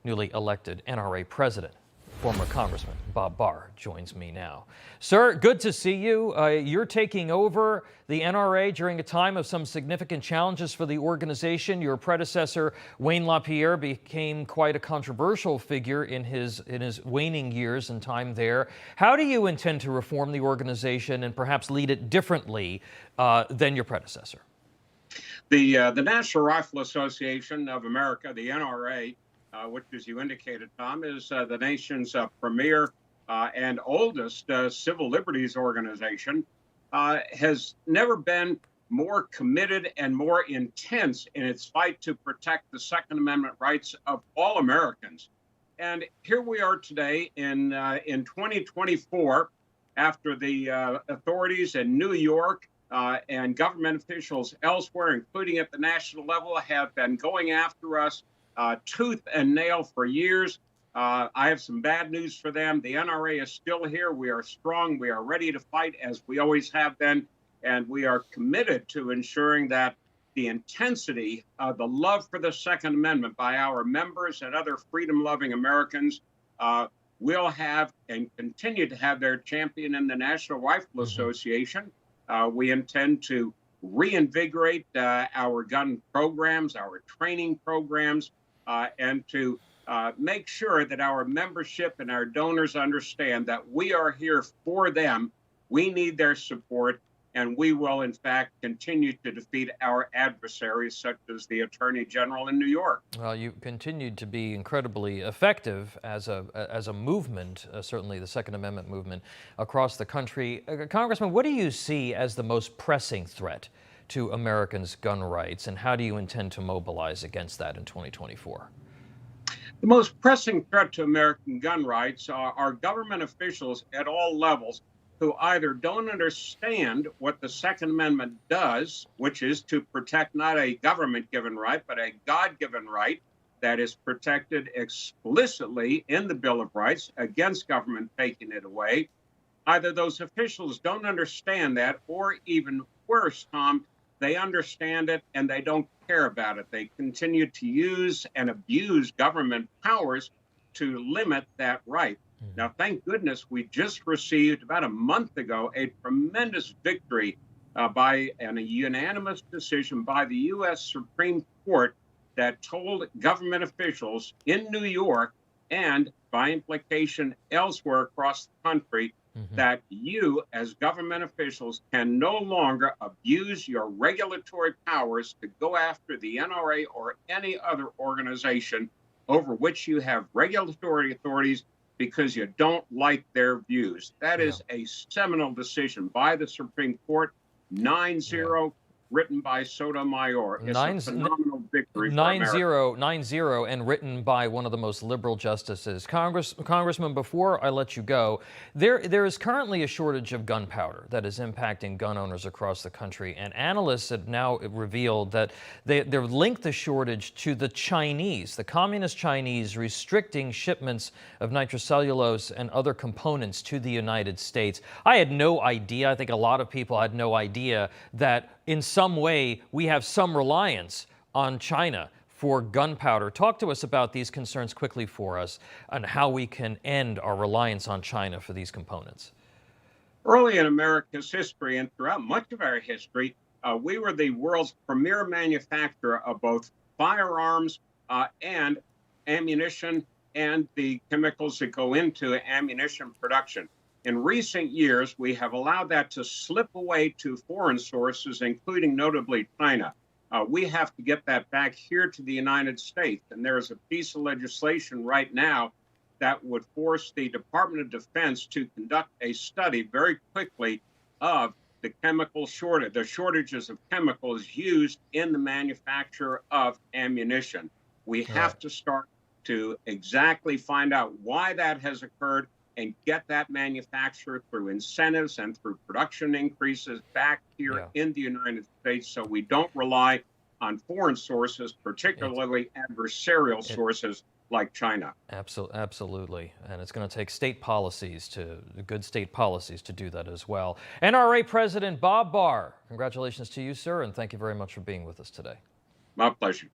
newly elected NRA President. Former Congressman Bob Barr joins me now. Sir, good to see you. You're taking over the NRA during a time of some significant challenges for the organization. Your predecessor, Wayne LaPierre, became quite a controversial figure in his waning years and time there. How do you intend to reform the organization and perhaps lead it differently than your predecessor? The National Rifle Association of America, the NRA, which, as you indicated, Tom, is the nation's premier and oldest civil liberties organization, has never been more committed and more intense in its fight to protect the Second Amendment rights of all Americans. And here we are today in 2024, after the authorities in New York and government officials elsewhere, including at the national level, have been going after us tooth and nail for years. I have some bad news for them. The NRA is still here. We are strong. We are ready to fight, as we always have been. And we are committed to ensuring that the intensity of the love for the Second Amendment by our members and other freedom-loving Americans will have and continue to have their champion in the National Rifle Association. We intend to reinvigorate our gun programs, our training programs, and to make sure that our membership and our donors understand that we are here for them. We need their support, and we will, in fact, continue to defeat our adversaries, such as the Attorney General in New York. Well, you continued to be incredibly effective as a movement, certainly the Second Amendment movement across the country. Congressman, what do you see as the most pressing threat to Americans' gun rights, and how do you intend to mobilize against that in 2024? The most pressing threat to American gun rights are government officials at all levels who either don't understand what the Second Amendment does, which is to protect not a government-given right, but a God-given right that is protected explicitly in the Bill of Rights against government taking it away. Either those officials don't understand that, or even worse, Tom, they understand it and they don't care about it. They continue to use and abuse government powers to limit that right. Now, thank goodness we just received about a month ago a tremendous victory by a unanimous decision by the U.S. Supreme Court that told government officials in New York and by implication elsewhere across the country that you, as government officials, can no longer abuse your regulatory powers to go after the NRA or any other organization over which you have regulatory authorities because you don't like their views. That is a seminal decision by the Supreme Court, 9-0. Written by Sotomayor. It's a phenomenal victory for America. 9-0, and written by one of the most liberal justices. Congressman, before I let you go, there is currently a shortage of gunpowder that is impacting gun owners across the country, and analysts have now revealed that they've linked the shortage to the Chinese, the communist Chinese, restricting shipments of nitrocellulose and other components to the United States. I had no idea, I think a lot of people had no idea, that in some way we have some reliance on China for gunpowder. Talk to us about these concerns quickly for us and how we can end our reliance on China for these components. Early in America's history and throughout much of our history, we were the world's premier manufacturer of both firearms and ammunition and the chemicals that go into ammunition production. In recent years, we have allowed that to slip away to foreign sources, including notably China. We have to get that back here to the United States. And there is a piece of legislation right now that would force the Department of Defense to conduct a study very quickly of the chemical shortage, the shortages of chemicals used in the manufacture of ammunition. We have to start to exactly find out why that has occurred and get that manufacturer through incentives and through production increases back here in the United States, so we don't rely on foreign sources, particularly adversarial sources like China. Absolutely. And it's going to take good state policies to do that as well. NRA President Bob Barr, congratulations to you, sir, and thank you very much for being with us today. My pleasure.